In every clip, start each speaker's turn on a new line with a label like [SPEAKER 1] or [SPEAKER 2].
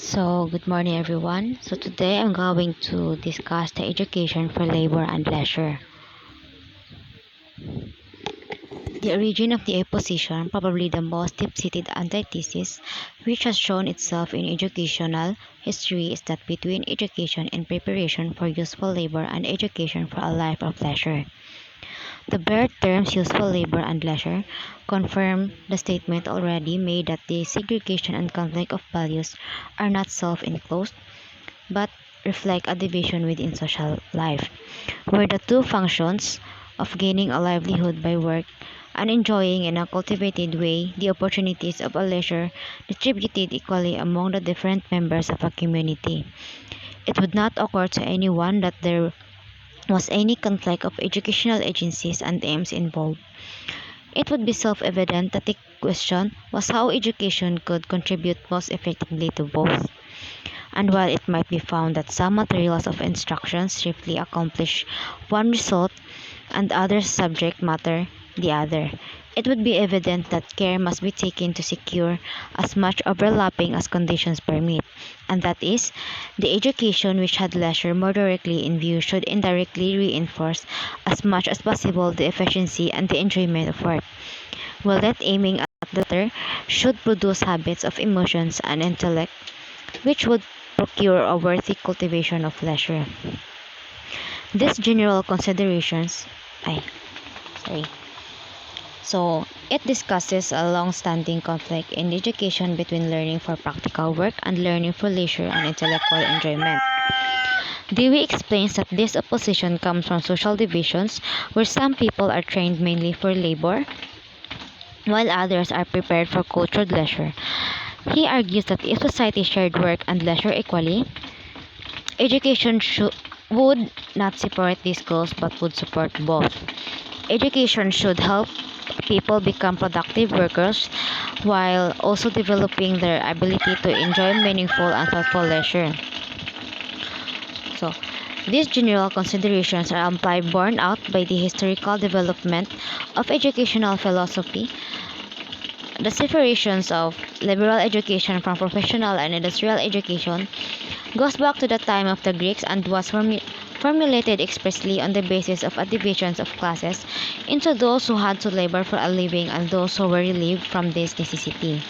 [SPEAKER 1] Good morning everyone. Today I'm going to discuss the education for labor and leisure. The origin of the opposition, probably the most deep-seated antithesis which has shown itself in educational history, is that between education and preparation for useful labor and education for a life of leisure. The bare terms useful labor and leisure confirm the statement already made that the segregation and conflict of values are not self-enclosed, but reflect a division within social life, where the two functions of gaining a livelihood by work and enjoying in a cultivated way the opportunities of a leisure distributed equally among the different members of a community. It would not occur to anyone that there was any conflict of educational agencies and aims involved. It would be self-evident that the question was how education could contribute most effectively to both. And while it might be found that some materials of instructions chiefly accomplish one result and other subject matter the other, it would be evident that care must be taken to secure as much overlapping as conditions permit, and that is, the education which had leisure more directly in view should indirectly reinforce as much as possible the efficiency and the enjoyment of work, while that aiming at the latter should produce habits of emotions and intellect which would procure a worthy cultivation of leisure. These general considerations, ay, sorry. It discusses a long-standing conflict in education between learning for practical work and learning for leisure and intellectual enjoyment. Dewey explains that this opposition comes from social divisions where some people are trained mainly for labor while others are prepared for cultured leisure. He argues that if society shared work and leisure equally, education would not separate these goals but would support both. Education should help people become productive workers while also developing their ability to enjoy meaningful and thoughtful leisure. So, these general considerations are amply borne out by the historical development of educational philosophy. The separations of liberal education from professional and industrial education goes back to the time of the Greeks and was formulated expressly on the basis of a division of classes into those who had to labor for a living and those who were relieved from this necessity.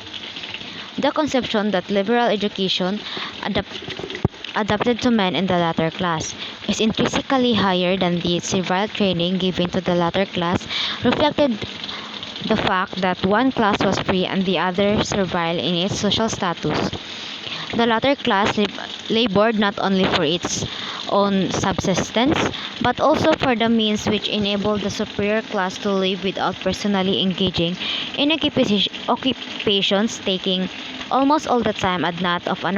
[SPEAKER 1] The conception that liberal education adapted to men in the latter class is intrinsically higher than the servile training given to the latter class reflected the fact that one class was free and the other servile in its social status. The latter class labored not only for its own subsistence, but also for the means which enabled the superior class to live without personally engaging in occupations taking almost all the time and not of a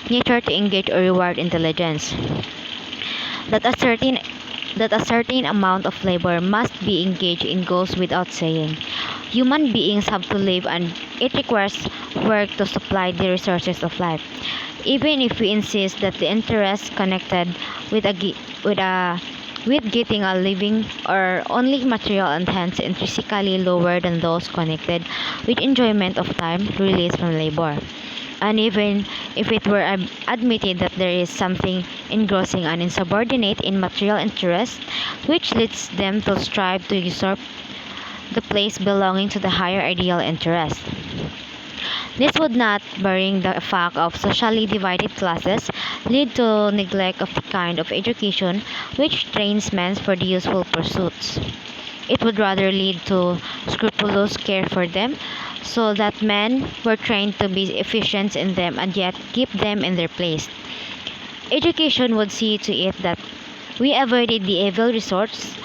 [SPEAKER 1] nature to engage or reward intelligence. That a certain amount of labor must be engaged in goes without saying. Human beings have to live and it requires work to supply the resources of life. Even if we insist that the interests connected with getting a living are only material and hence intrinsically lower than those connected with enjoyment of time released from labor. And even if it were admitted that there is something engrossing and insubordinate in material interest which leads them to strive to usurp the place belonging to the higher ideal interest. This would not, barring the fact of socially divided classes, lead to neglect of the kind of education which trains men for the useful pursuits. It would rather lead to scrupulous care for them, so that men were trained to be efficient in them and yet keep them in their place. Education would see to it that we avoided the evil results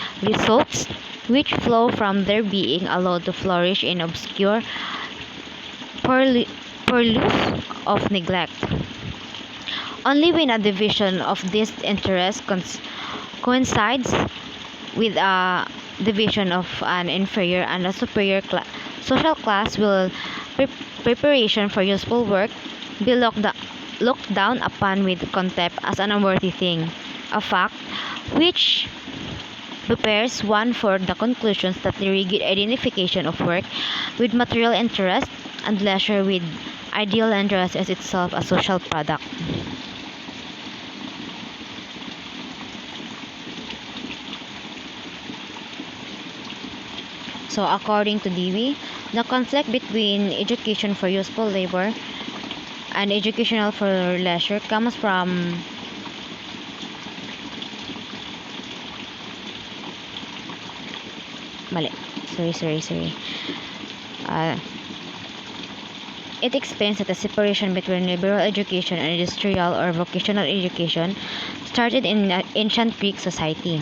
[SPEAKER 1] which flow from their being allowed to flourish in obscure purlieus of neglect. Only when a division of this interest coincides with a division of an inferior and a superior social class will preparation for useful work be looked down upon with contempt as an unworthy thing, a fact which prepares one for the conclusions that the rigid identification of work with material interest and leisure with ideal interest is itself a social product. So according to Dewey, the conflict between education for useful labor and educational for leisure comes from mali. Sorry. Uh, it explains that the separation between liberal education and industrial or vocational education started in ancient Greek society.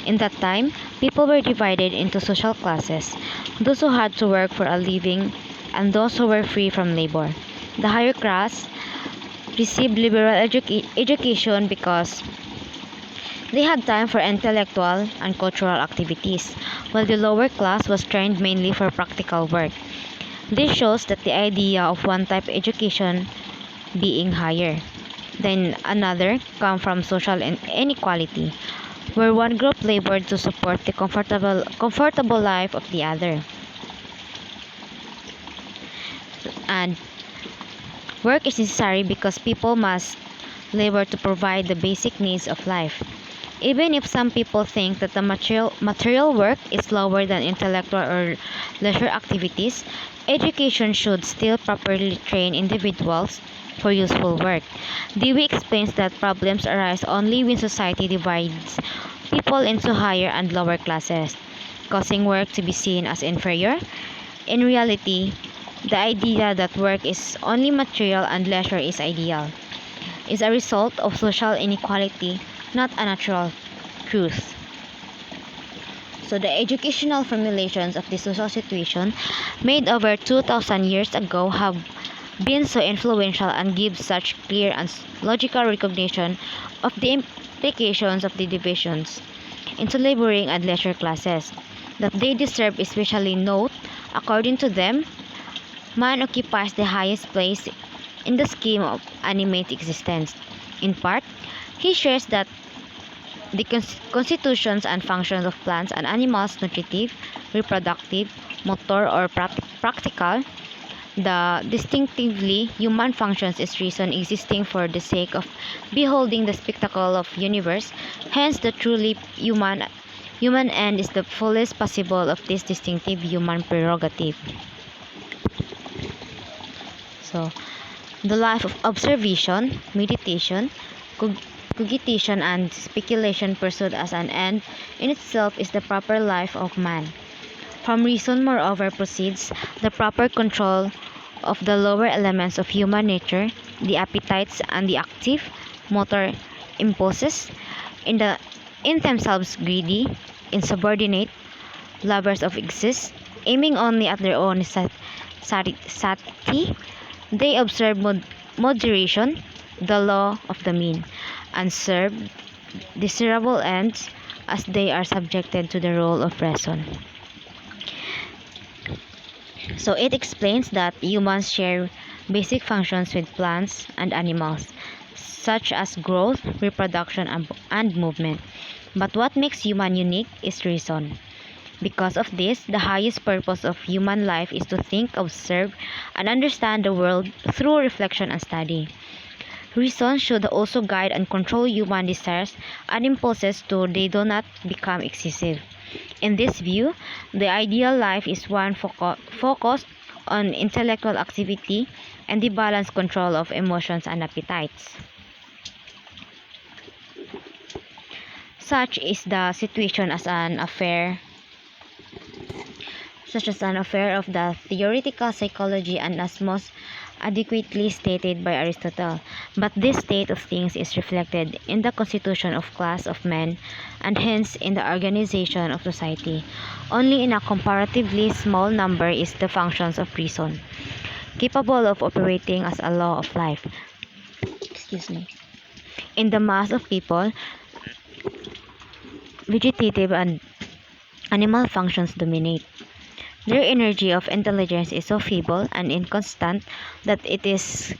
[SPEAKER 1] In that time, people were divided into social classes, those who had to work for a living and those who were free from labor. The higher class received liberal education because they had time for intellectual and cultural activities, while the lower class was trained mainly for practical work. This shows that the idea of one type education being higher than another come from social inequality, where one group labored to support the comfortable life of the other. And work is necessary because people must labor to provide the basic needs of life. Even if some people think that the material work is lower than intellectual or leisure activities, education should still properly train individuals for useful work. Dewey explains that problems arise only when society divides people into higher and lower classes, causing work to be seen as inferior. In reality, the idea that work is only material and leisure is ideal is a result of social inequality, not a natural truth. So the educational formulations of the social situation made over 2,000 years ago have been so influential and give such clear and logical recognition of the implications of the divisions into laboring and leisure classes that they deserve especially note. According to them, man occupies the highest place in the scheme of animate existence. In part, he shares that the constitutions and functions of plants and animals, nutritive, reproductive, motor, or practical, the distinctively human functions is reason existing for the sake of beholding the spectacle of universe. Hence, the truly human end is the fullest possible of this distinctive human prerogative. So, the life of observation, meditation, cogitation, and speculation pursued as an end in itself is the proper life of man. From reason, moreover, proceeds the proper control of the lower elements of human nature, the appetites and the active motor impulses, in themselves greedy, insubordinate, lovers of excess, aiming only at their own sati. They observe moderation, the law of the mean, and serve desirable ends as they are subjected to the role of reason. So it explains that humans share basic functions with plants and animals, such as growth, reproduction, and movement. But what makes human unique is reason. Because of this, the highest purpose of human life is to think, observe, and understand the world through reflection and study. Reason should also guide and control human desires and impulses so they do not become excessive. In this view, the ideal life is one focused on intellectual activity and the balanced control of emotions and appetites. Such is the situation such as an affair of the theoretical psychology and as most adequately stated by Aristotle. But this state of things is reflected in the constitution of class of men and hence in the organization of society. Only in a comparatively small number is the functions of reason capable of operating as a law of life. In the mass of people, vegetative and animal functions dominate. Their energy of intelligence is so feeble and inconstant that it is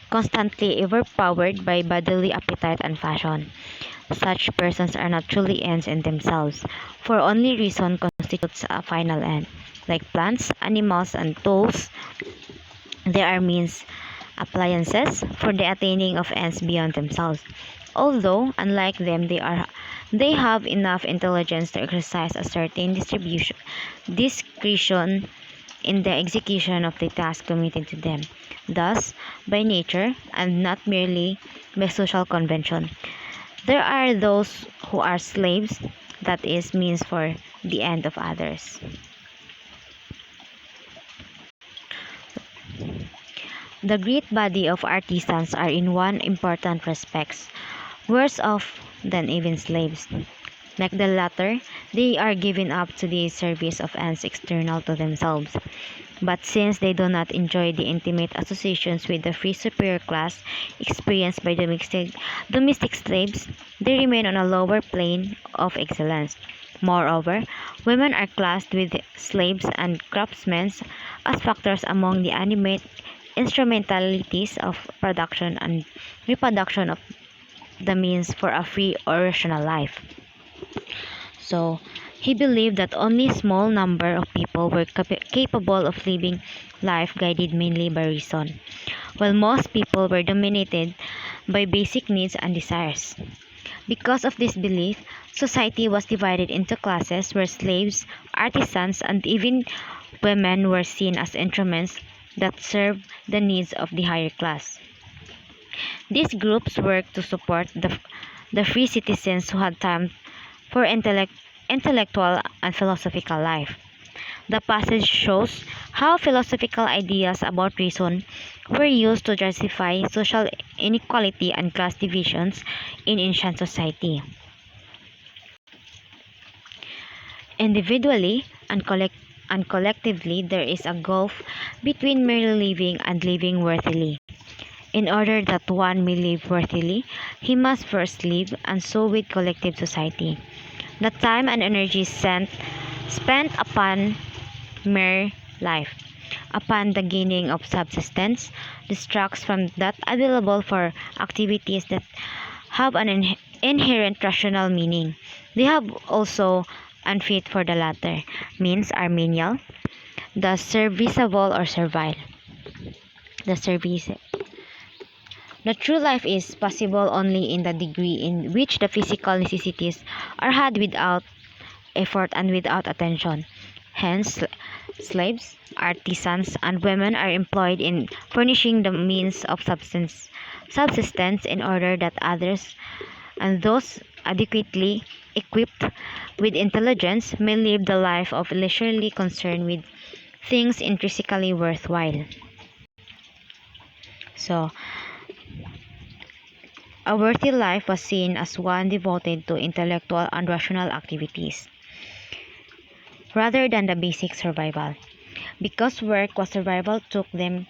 [SPEAKER 1] constantly overpowered by bodily appetite and passion. Such persons are not truly ends in themselves, for only reason constitutes a final end. Like plants, animals, and tools, They are means appliances for the attaining of ends beyond themselves. Although, unlike them, they have enough intelligence to exercise a certain discretion in the execution of the task committed to them, thus, by nature, and not merely by social convention. There are those who are slaves, that is, means for the end of others. The great body of artisans are in one important respects worse off than even slaves. Like the latter, they are given up to the service of ends external to themselves. But since they do not enjoy the intimate associations with the free superior class experienced by domestic slaves, they remain on a lower plane of excellence. Moreover, women are classed with slaves and craftsmen as factors among the animate instrumentalities of production and reproduction of the means for a free or rational life. So, he believed that only a small number of people were capable of living life guided mainly by reason, while most people were dominated by basic needs and desires. Because of this belief, society was divided into classes where slaves, artisans, and even women were seen as instruments that served the needs of the higher class. These groups worked to support the free citizens who had time for intellectual and philosophical life. The passage shows how philosophical ideas about reason were used to justify social inequality and class divisions in ancient society. Individually and collectively, there is a gulf between merely living and living worthily. In order that one may live worthily, he must first live, and so with collective society. The time and energy spent upon mere life, upon the gaining of subsistence, distracts from that available for activities that have an inherent rational meaning. They have also unfit for the latter, means are menial, the serviceable or servile. The service. The true life is possible only in the degree in which the physical necessities are had without effort and without attention. Hence, slaves, artisans, and women are employed in furnishing the means of subsistence in order that others and those adequately equipped with intelligence may live the life of leisurely concern with things intrinsically worthwhile. So, a worthy life was seen as one devoted to intellectual and rational activities, rather than the basic survival. Because work was survival took them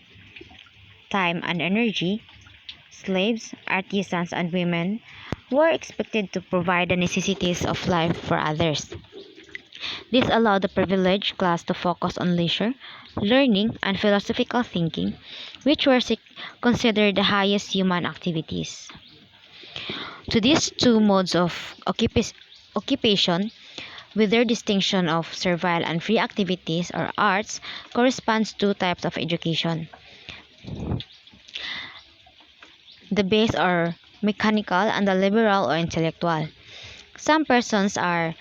[SPEAKER 1] time and energy, slaves, artisans, and women were expected to provide the necessities of life for others. This allowed the privileged class to focus on leisure, learning, and philosophical thinking, which were considered the highest human activities. To these two modes of occupation, with their distinction of servile and free activities or arts, corresponds two types of education. The base or mechanical and the liberal or intellectual. Some persons are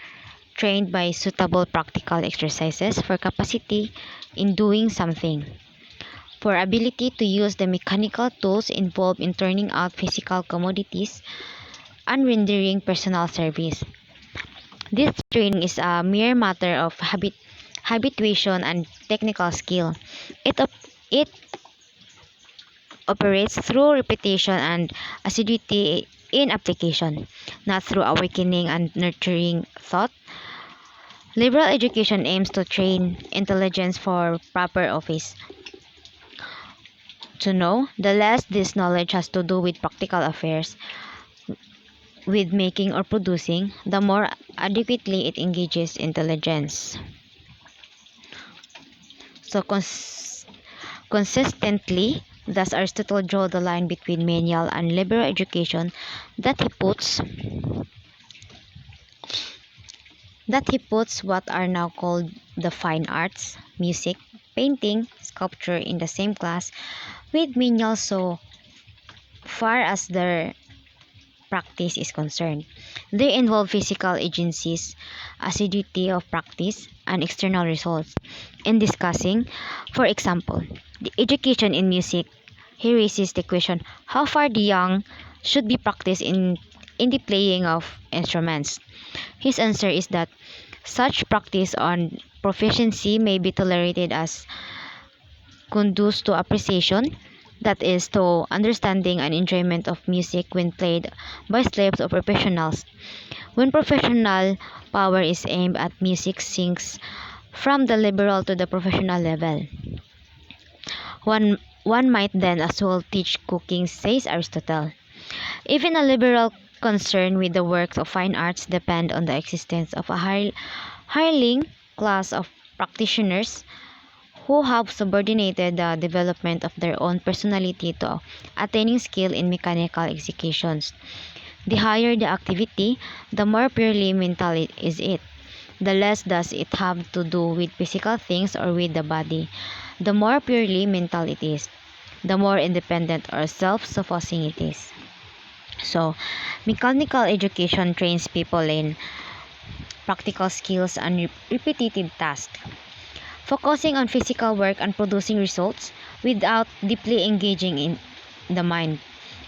[SPEAKER 1] trained by suitable practical exercises for capacity in doing something, for ability to use the mechanical tools involved in turning out physical commodities and rendering personal service. This training is a mere matter of habituation and technical skill. It operates through repetition and assiduity in application, not through awakening and nurturing thought. Liberal education aims to train intelligence for proper office. To know, the less this knowledge has to do with practical affairs, with making or producing, the more adequately it engages intelligence. So consistently, thus Aristotle draw the line between menial and liberal education that he puts that he puts what are now called the fine arts, music, painting, sculpture in the same class with menial so far as their practice is concerned. They involve physical agencies, assiduity of practice, and external results. In discussing, for example, the education in music, he raises the question how far the young should be practiced in the playing of instruments. His answer is that such practice on proficiency may be tolerated as conduce to appreciation, that is, to understanding and enjoyment of music when played by slaves or professionals. When professional power is aimed at music sinks from the liberal to the professional level. One might then as well teach cooking, says Aristotle. Even a liberal concern with the works of fine arts depend on the existence of a hireling class of practitioners who have subordinated the development of their own personality to attaining skill in mechanical executions. The higher the activity, the more purely mental is it. The less does it have to do with physical things or with the body. The more purely mental it is, the more independent or self-sufficing it is. So, mechanical education trains people in practical skills and repetitive tasks, focusing on physical work and producing results without deeply engaging in the mind.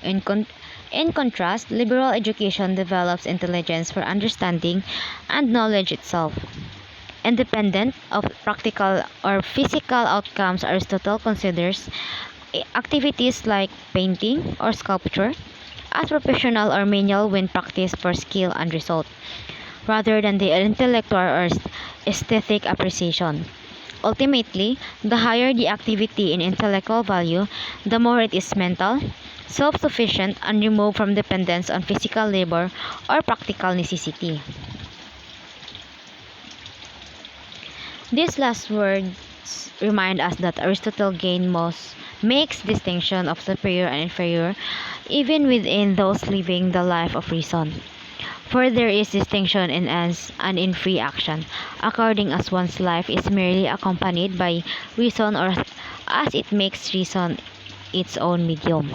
[SPEAKER 1] In, con- in contrast, liberal education develops intelligence for understanding and knowledge itself. Independent of practical or physical outcomes, Aristotle considers activities like painting or sculpture as professional or manual when practiced for skill and result, rather than the intellectual or aesthetic appreciation. Ultimately, the higher the activity in intellectual value, the more it is mental, self-sufficient, and removed from dependence on physical labor or practical necessity. These last words remind us that Aristotle gained most makes distinction of superior and inferior even within those living the life of reason. For there is distinction in ends and in free action, according as one's life is merely accompanied by reason or as it makes reason its own medium.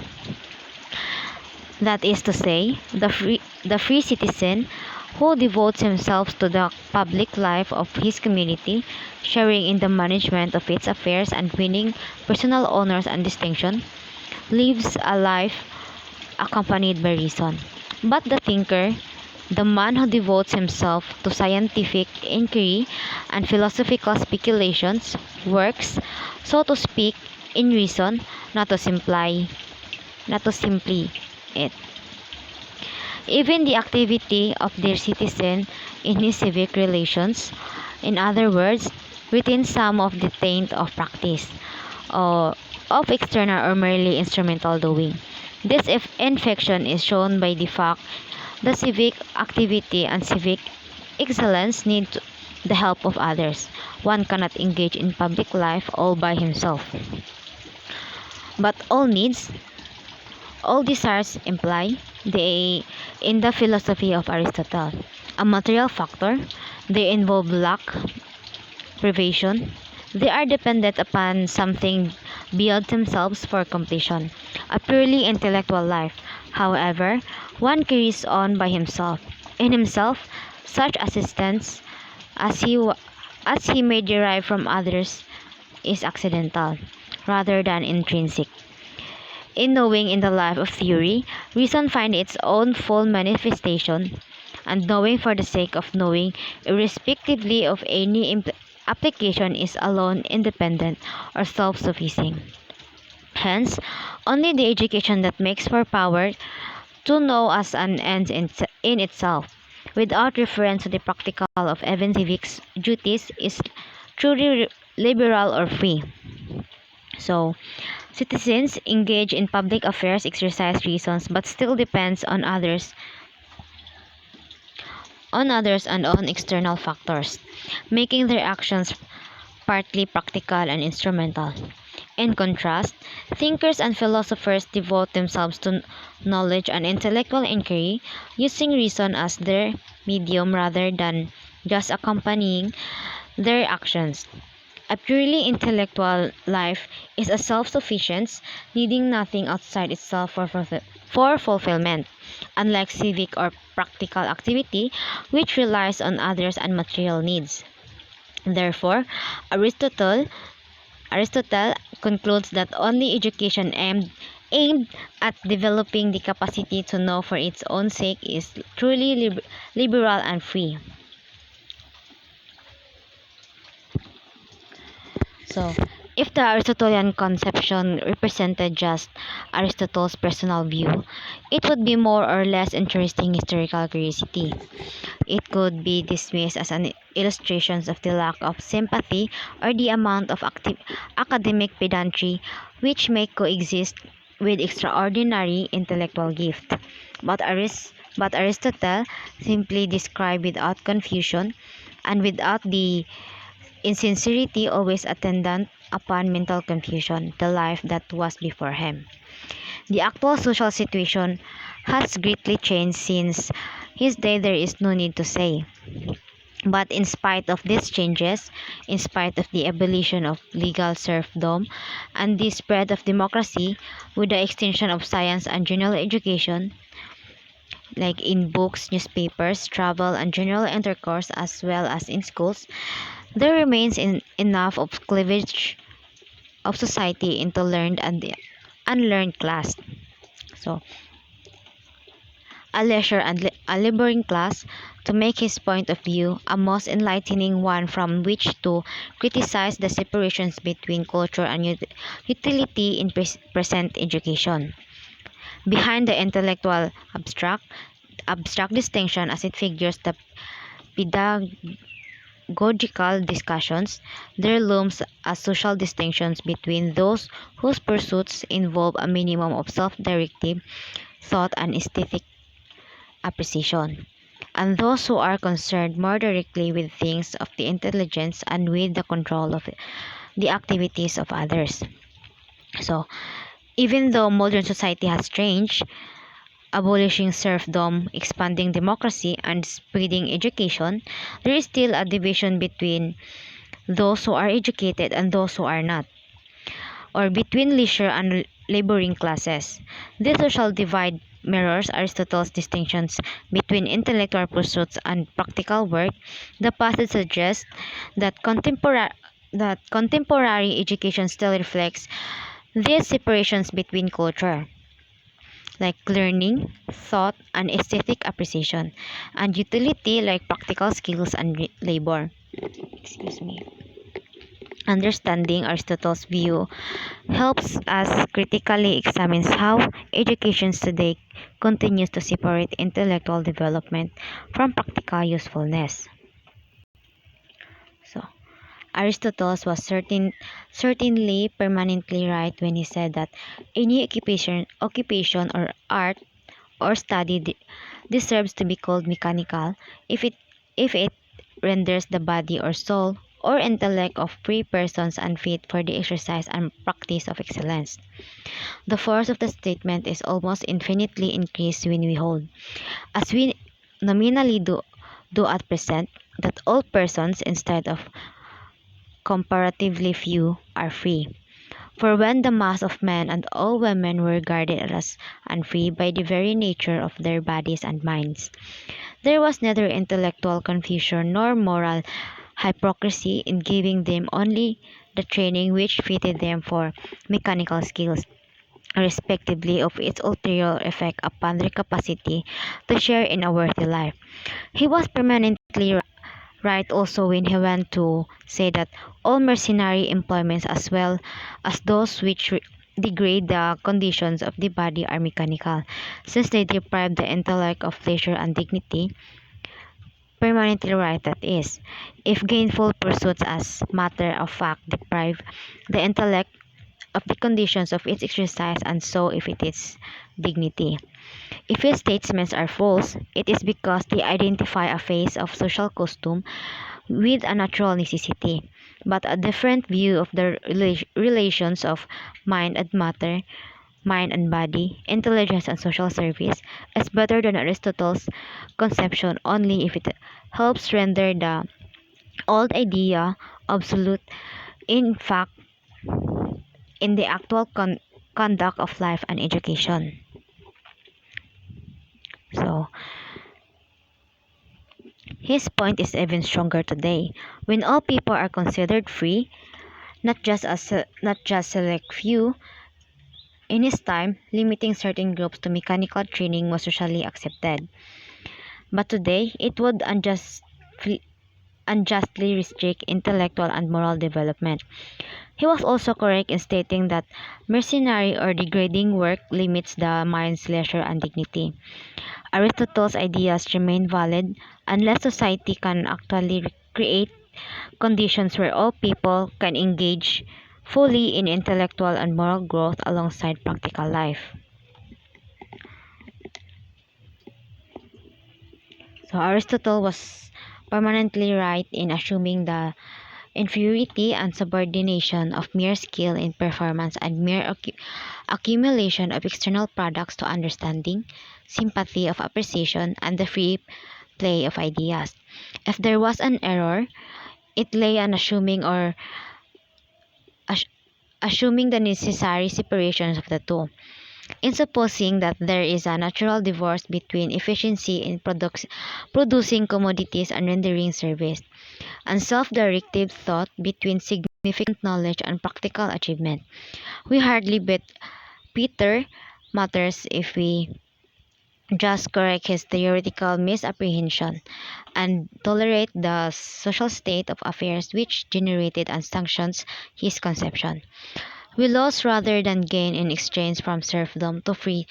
[SPEAKER 1] That is to say, the free citizen who devotes himself to the public life of his community, sharing in the management of its affairs and winning personal honors and distinction, lives a life accompanied by reason. But the thinker, the man who devotes himself to scientific inquiry and philosophical speculations, works, so to speak, in reason, not to simply it. Even the activity of their citizen in his civic relations, in other words, within some of the taint of practice, or of external or merely instrumental doing. This infection is shown by the fact that civic activity and civic excellence need the help of others. One cannot engage in public life all by himself. But all desires imply they in the philosophy of Aristotle a material factor. They involve lack, privation. They are dependent upon something beyond themselves for completion. A purely intellectual life, however, one carries on by himself. In himself, such assistance as as he may derive from others is accidental rather than intrinsic. In knowing in the life of theory, reason finds its own full manifestation, and knowing for the sake of knowing, irrespectively of any application, is alone independent or self-sufficing. Hence, only the education that makes for power to know as an end in itself, without reference to the practical of even civic duties, is truly liberal or free. So, citizens engage in public affairs exercise reasons but still depends on others and on external factors, making their actions partly practical and instrumental. In contrast, thinkers and philosophers devote themselves to knowledge and intellectual inquiry, using reason as their medium rather than just accompanying their actions. A purely intellectual life is a self-sufficient, needing nothing outside itself for fulfillment, unlike civic or practical activity, which relies on others and material needs. Therefore, Aristotle Aristotle concludes that only education aimed at developing the capacity to know for its own sake is truly liberal and free. So, if the Aristotelian conception represented just Aristotle's personal view, it would be more or less interesting historical curiosity. It could be dismissed as an illustration of the lack of sympathy or the amount of academic pedantry which may coexist with extraordinary intellectual gift. But Aristotle simply described without confusion and without the insincerity always attendant upon mental confusion, the life that was before him. The actual social situation has greatly changed since his day, there is no need to say. But in spite of these changes, in spite of the abolition of legal serfdom and the spread of democracy with the extension of science and general education, like in books, newspapers, travel, and general intercourse, as well as in schools, there remains enough of cleavage of society into learned and the unlearned class. So, a leisure and a laboring class, to make his point of view a most enlightening one from which to criticize the separations between culture and utility in present education. Behind the intellectual abstract distinction as it figures the pedagogical discussions, there looms a social distinctions between those whose pursuits involve a minimum of self-directive thought and aesthetic appreciation, and those who are concerned more directly with things of the intelligence and with the control of the activities of others. So, even though modern society has changed, abolishing serfdom, expanding democracy, and spreading education, there is still a division between those who are educated and those who are not, or between leisure and laboring classes. This social divide mirrors Aristotle's distinctions between intellectual pursuits and practical work. The passage suggests that contemporary education still reflects these separations between culture, like learning, thought, and aesthetic appreciation, and utility, like practical skills and labor. Excuse me. Understanding Aristotle's view helps us critically examine how education today continues to separate intellectual development from practical usefulness. So, Aristotle was certainly permanently right when he said that any occupation or art or study deserves to be called mechanical if it renders the body or soul or intellect of free persons unfit for the exercise and practice of excellence. The force of the statement is almost infinitely increased when we hold, as we nominally do at present, that all persons, instead of comparatively few, are free. For when the mass of men and all women were regarded as unfree by the very nature of their bodies and minds, there was neither intellectual confusion nor moral hypocrisy in giving them only the training which fitted them for mechanical skills, respectively of its ulterior effect upon their capacity to share in a worthy life. He was permanently right also when he went to say that all mercenary employments as well as those which degrade the conditions of the body are mechanical, since they deprive the intellect of leisure and dignity. Permanently right that is, if gainful pursuits as matter of fact deprive the intellect of the conditions of its exercise, and so if it is dignity. If his statements are false, it is because they identify a phase of social custom with a natural necessity, but a different view of the relations of mind and matter mind and body, intelligence and social service, is better than Aristotle's conception only if it helps render the old idea obsolete. In fact, in the actual conduct of life and education. So, his point is even stronger today. When all people are considered free, not just select few, in his time, limiting certain groups to mechanical training was socially accepted. But today, it would unjustly restrict intellectual and moral development. He was also correct in stating that mercenary or degrading work limits the mind's leisure and dignity. Aristotle's ideas remain valid unless society can actually create conditions where all people can engage fully in intellectual and moral growth alongside practical life. So Aristotle was permanently right in assuming the inferiority and subordination of mere skill in performance and mere accumulation of external products to understanding, sympathy of appreciation, and the free play of ideas. If there was an error, it lay in ass- assuming the necessary separations of the two. In supposing that there is a natural divorce between efficiency in producing commodities and rendering service, and self-directive thought between significant knowledge and practical achievement. We hardly bet Peter matters if we just correct his theoretical misapprehension and tolerate the social state of affairs which generated and sanctions his conception. We lose rather than gain in exchange from serfdom to free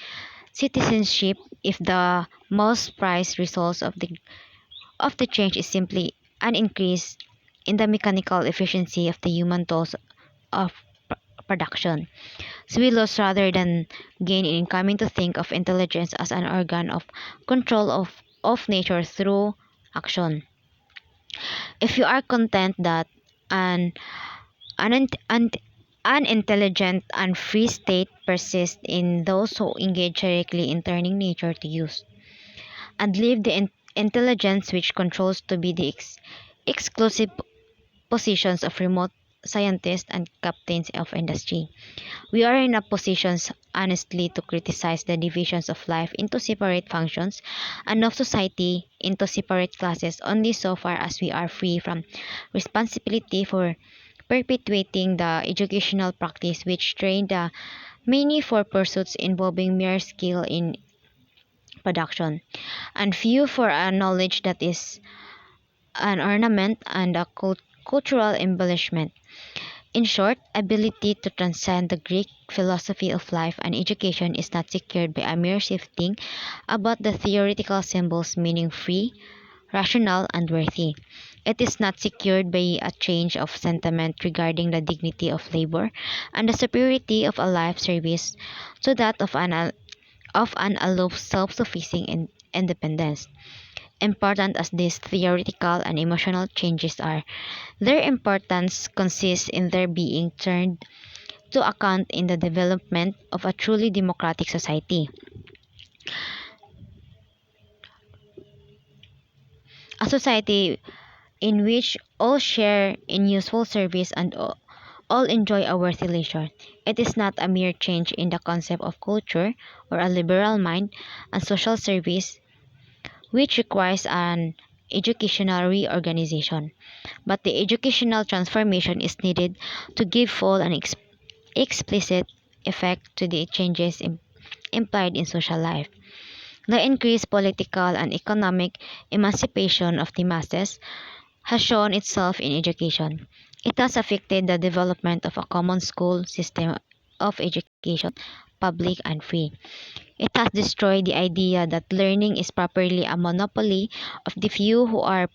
[SPEAKER 1] citizenship if the most prized results of the change is simply an increase in the mechanical efficiency of the human tools of production. So we lose rather than gain in coming to think of intelligence as an organ of control of nature through action. If you are content that an An, an, unintelligent and free state persists in those who engage directly in turning nature to use, and leave the intelligence which controls to be the exclusive positions of remote scientists and captains of industry. We are in a position honestly to criticize the divisions of life into separate functions and of society into separate classes only so far as we are free from responsibility for perpetuating the educational practice which trained the many for pursuits involving mere skill in production, and few for a knowledge that is an ornament and a cultural embellishment. In short, ability to transcend the Greek philosophy of life and education is not secured by a mere shifting about the theoretical symbols meaning free, rational, and worthy. It is not secured by a change of sentiment regarding the dignity of labor and the superiority of a life service to that of an aloof self-sufficing independence. Important as these theoretical and emotional changes are, their importance consists in their being turned to account in the development of a truly democratic society. A society in which all share in useful service and all enjoy a worthy leisure. It is not a mere change in the concept of culture or a liberal mind and social service which requires an educational reorganization, but the educational transformation is needed to give full and explicit effect to the changes implied in social life. The increased political and economic emancipation of the masses has shown itself in education. It has affected the development of a common school system of education, public and free. It has destroyed the idea that learning is properly a monopoly of the few who are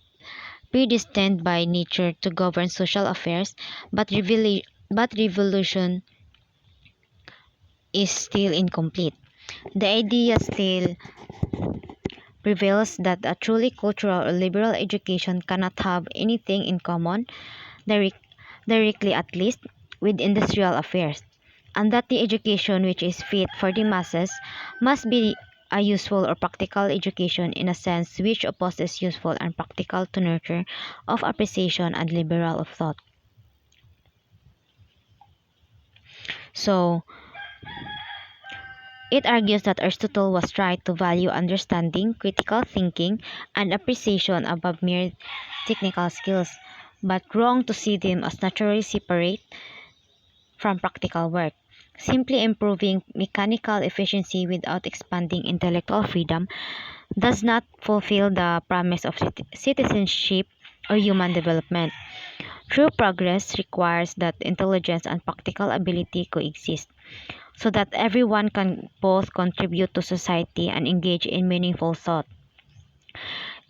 [SPEAKER 1] predestined by nature to govern social affairs, but revolution is still incomplete. The idea still prevails that a truly cultural or liberal education cannot have anything in common, direct, directly at least, with industrial affairs. and that the education which is fit for the masses must be a useful or practical education in a sense which opposes useful and practical to nurture of appreciation and liberal of thought. So, it argues that Aristotle was right to value understanding, critical thinking, and appreciation above mere technical skills, but wrong to see them as naturally separate from practical work. Simply improving mechanical efficiency without expanding intellectual freedom does not fulfill the promise of citizenship or human development. True progress requires that intelligence and practical ability coexist, so that everyone can both contribute to society and engage in meaningful thought.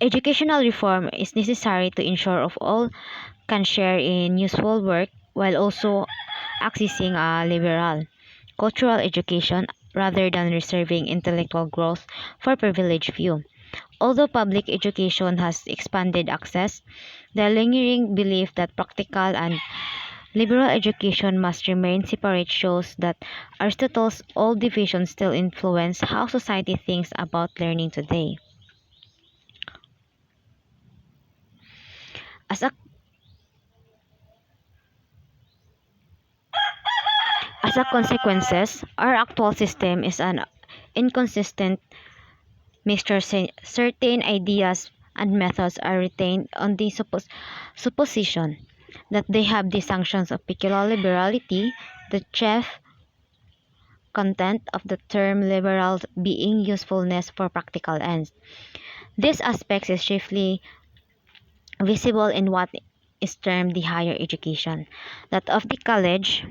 [SPEAKER 1] Educational reform is necessary to ensure of all can share in useful work while also accessing a liberal, cultural education rather than reserving intellectual growth for privileged few. Although public education has expanded access, the lingering belief that practical and liberal education must remain separate shows that Aristotle's old divisions still influence how society thinks about learning today. As a As a consequences, our actual system is an inconsistent mixture. Certain ideas and methods are retained on the supposition that they have the sanctions of peculiar liberality, the chief content of the term liberal being usefulness for practical ends. This aspect is chiefly visible in what is termed the higher education, that of the college,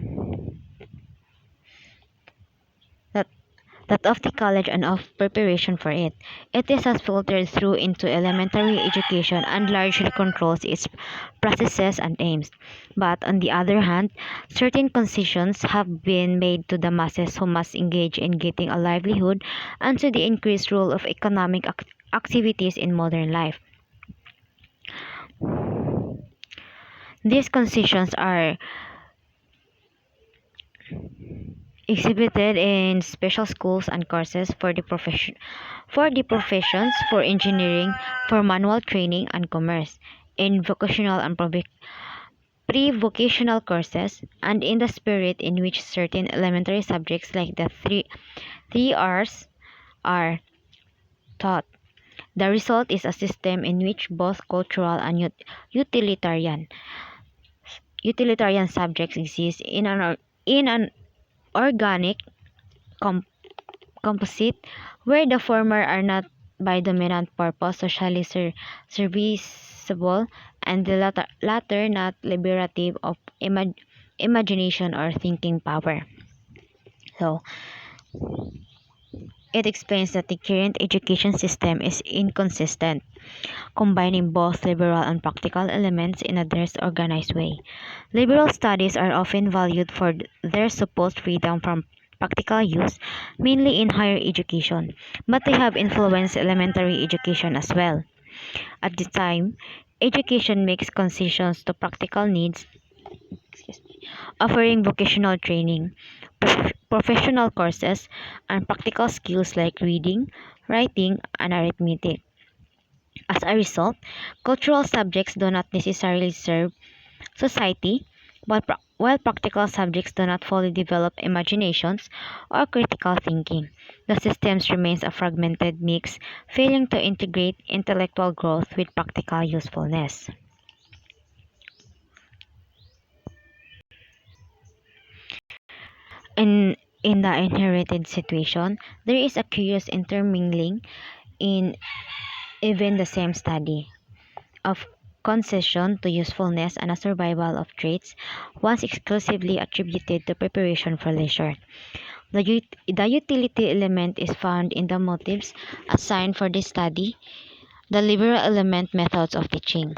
[SPEAKER 1] that that of the college and of preparation for it. It is as filtered through into elementary education and largely controls its processes and aims. But on the other hand, certain concessions have been made to the masses who must engage in getting a livelihood and to the increased role of economic activities in modern life. These concessions are exhibited in special schools and courses for the professions, for engineering, for manual training and commerce, in vocational and pre-vocational courses, and in the spirit in which certain elementary subjects like the three R's are taught. The result is a system in which both cultural and utilitarian subjects exist in an organic com- composite, where the former are not by dominant purpose socially serviceable, and the latter not liberative of imagination or thinking power. So, it explains that the current education system is inconsistent, combining both liberal and practical elements in a disorganized way. Liberal studies are often valued for their supposed freedom from practical use, mainly in higher education, but they have influenced elementary education as well. At the time, education makes concessions to practical needs, offering vocational training, professional courses, and practical skills like reading, writing, and arithmetic. As a result, cultural subjects do not necessarily serve society, while practical subjects do not fully develop imaginations or critical thinking. The system remains a fragmented mix, failing to integrate intellectual growth with practical usefulness. In the inherited situation, there is a curious intermingling in even the same study of concession to usefulness and a survival of traits once exclusively attributed to preparation for leisure. The utility element is found in the motives assigned for this study, the liberal element methods of teaching.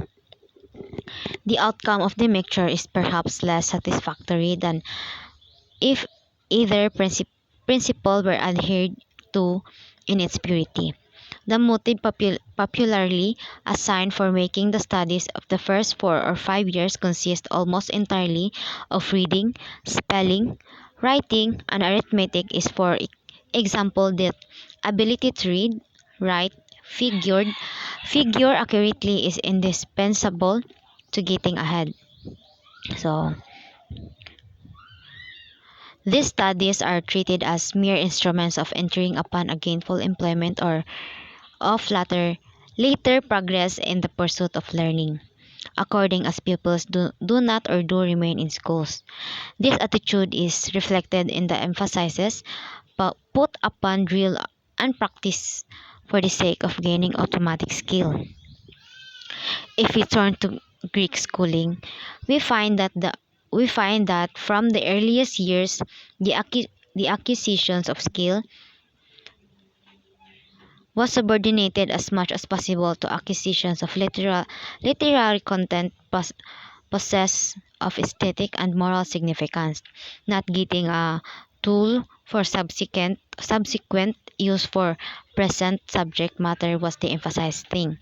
[SPEAKER 1] The outcome of the mixture is perhaps less satisfactory than if either principle were adhered to in its purity. The motive popularly assigned for making the studies of the first 4 or 5 years consist almost entirely of reading, spelling, Writing and arithmetic is, for example, the ability to read, write, figured, figure accurately is indispensable to getting ahead. So, these studies are treated as mere instruments of entering upon a gainful employment or of later progress in the pursuit of learning, according as pupils do not or do remain in schools. This attitude is reflected in the emphasis put upon drill and practice for the sake of gaining automatic skill. If we turn to Greek schooling, we find that from the earliest years, the acquisitions of skill was subordinated as much as possible to acquisitions of literary content possess of aesthetic and moral significance, not getting a tool for subsequent use for present subject matter was the emphasized thing.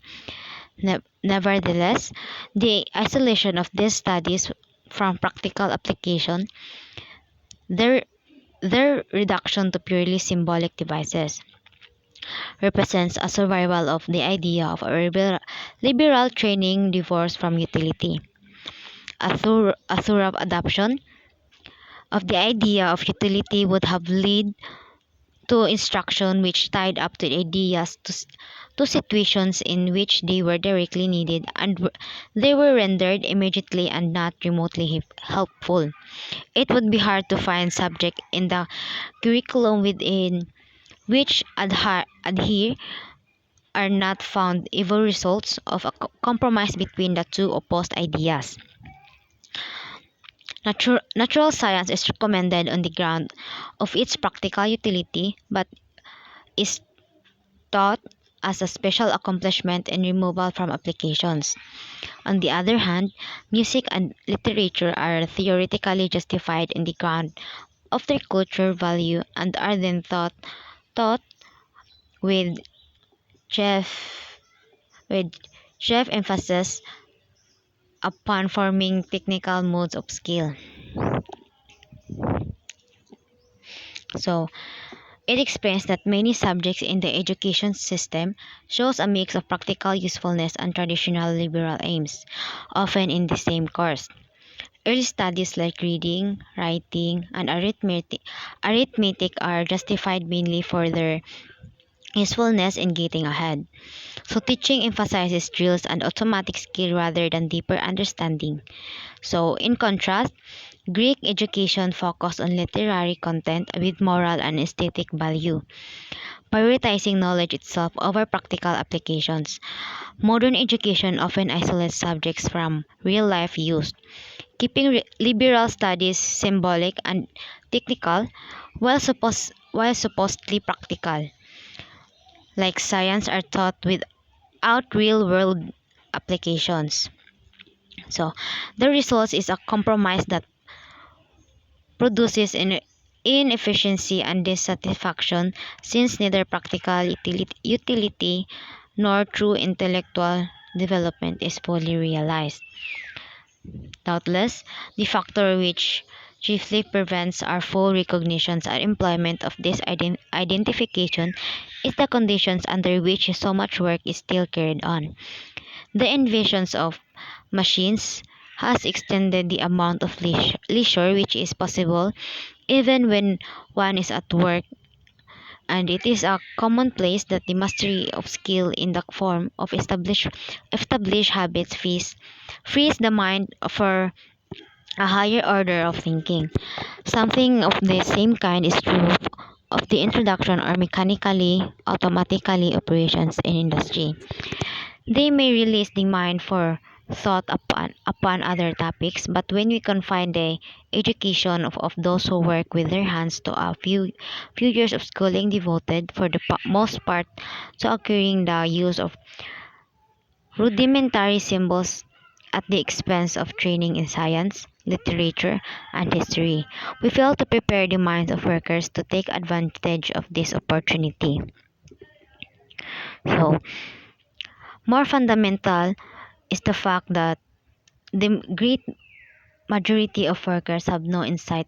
[SPEAKER 1] Nevertheless, the isolation of these studies from practical application, their reduction to purely symbolic devices, represents a survival of the idea of a liberal training divorced from utility. A thorough adoption of the idea of utility would have led to instruction which tied up to ideas to situations in which they were directly needed and they were rendered immediately and not remotely helpful. It would be hard to find subject in the curriculum within which adhere are not found evil results of a compromise between the two opposed ideas. Natural science is recommended on the ground of its practical utility, but is taught as a special accomplishment and removal from applications. On the other hand, music and literature are theoretically justified in the ground of their cultural value and are then taught with Jeff with Jeff emphasis upon forming technical modes of skill. So it explains that many subjects in the education system shows a mix of practical usefulness and traditional liberal aims, often in the same course. Early studies like reading, writing, and arithmetic are justified mainly for their usefulness in getting ahead. So teaching emphasizes drills and automatic skill rather than deeper understanding. So in contrast, Greek education focused on literary content with moral and aesthetic value, prioritizing knowledge itself over practical applications. Modern education often isolates subjects from real life use, keeping liberal studies symbolic and technical while supposedly practical, like science, are taught without real world applications. So the result is a compromise that produces inefficiency and dissatisfaction since neither practical utility nor true intellectual development is fully realized. Doubtless, the factor which chiefly prevents our full recognition and employment of this identification is the conditions under which so much work is still carried on. The inventions of machines has extended the amount of leisure which is possible even when one is at work, and it is a commonplace that the mastery of skill in the form of established habits frees the mind for a higher order of thinking. Something of the same kind is true of the introduction or mechanically automatically operations in industry. They may release the mind for thought upon other topics, but when we confine the education of those who work with their hands to a few years of schooling devoted for the most part to acquiring the use of rudimentary symbols at the expense of training in science, literature, and history, we fail to prepare the minds of workers to take advantage of this opportunity. So, more fundamental is the fact that the great majority of workers have no insight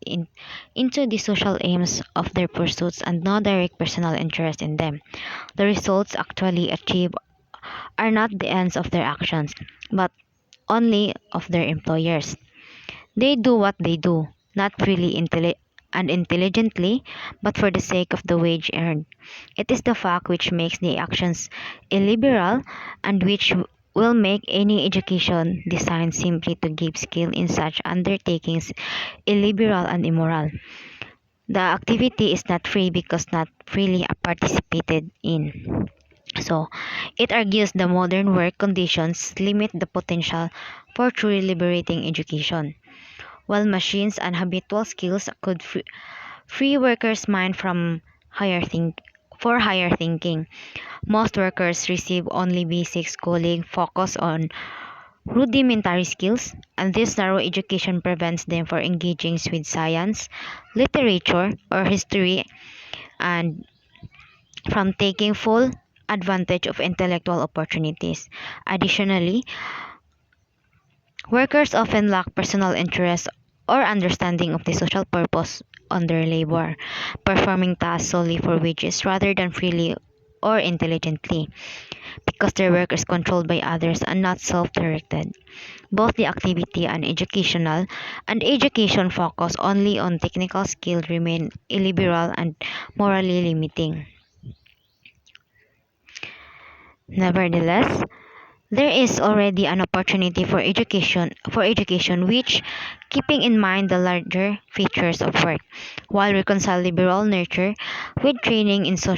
[SPEAKER 1] into the social aims of their pursuits and no direct personal interest in them. The results actually achieved are not the ends of their actions, but only of their employers. They do what they do, not really and intelligently, but for the sake of the wage earned. It is the fact which makes the actions illiberal and which will make any education designed simply to give skill in such undertakings illiberal and immoral. The activity is not free because not freely participated in. So, it argues the modern work conditions limit the potential for truly liberating education. While machines and habitual skills could free workers' mind from higher thinking, most workers receive only basic schooling focused on rudimentary skills, and this narrow education prevents them from engaging with science, literature, or history, and from taking full advantage of intellectual opportunities. Additionally, workers often lack personal interest or understanding of the social purpose on their labor, performing tasks solely for wages rather than freely or intelligently, because their work is controlled by others and not self-directed. Both the activity and education focus only on technical skill remain illiberal and morally limiting. Nevertheless, there is already an opportunity for education which, keeping in mind the larger features of work, while reconcile liberal nurture with training in ser-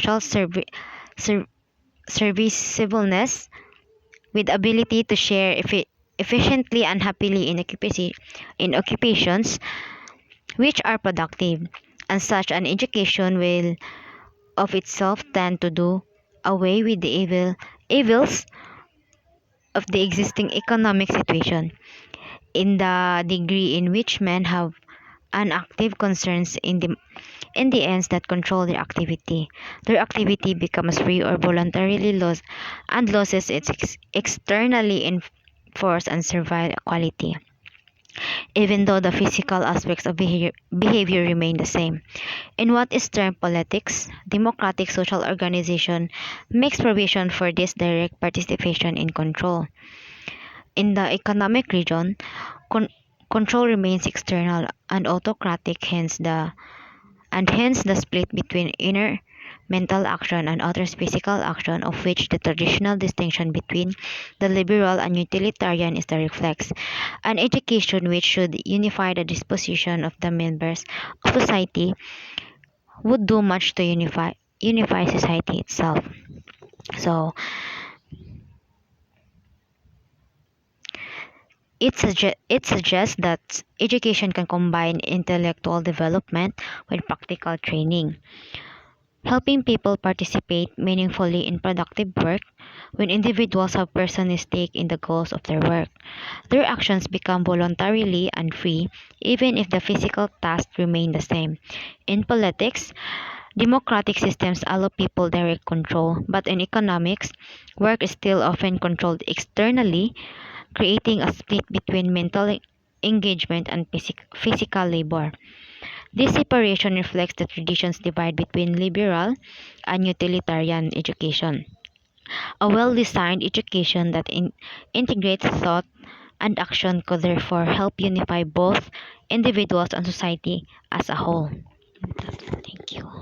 [SPEAKER 1] serviceableness, with ability to share efficiently and happily in occupations which are productive, and such an education will of itself tend to do away with the evils of the existing economic situation. In the degree in which men have an active concerns in the ends that control their activity becomes free or voluntarily lost and loses its externally enforced and servile quality, even though the physical aspects of behavior remain the same. In what is termed politics, democratic social organization makes provision for this direct participation in control. In the economic region, con- control remains external and autocratic, hence the split between inner mental action and outer physical action, of which the traditional distinction between the liberal and utilitarian is the reflex. An education which should unify the disposition of the members of society would do much to unify society itself. So it suggests that education can combine intellectual development with practical training, helping people participate meaningfully in productive work. When individuals have personal stake in the goals of their work, their actions become voluntarily and free, even if the physical tasks remain the same. In politics, democratic systems allow people direct control, but in economics, work is still often controlled externally, creating a split between mental engagement and physical labor. This separation reflects the tradition's divide between liberal and utilitarian education. A well designed education that integrates thought and action could therefore help unify both individuals and society as a whole. Thank you.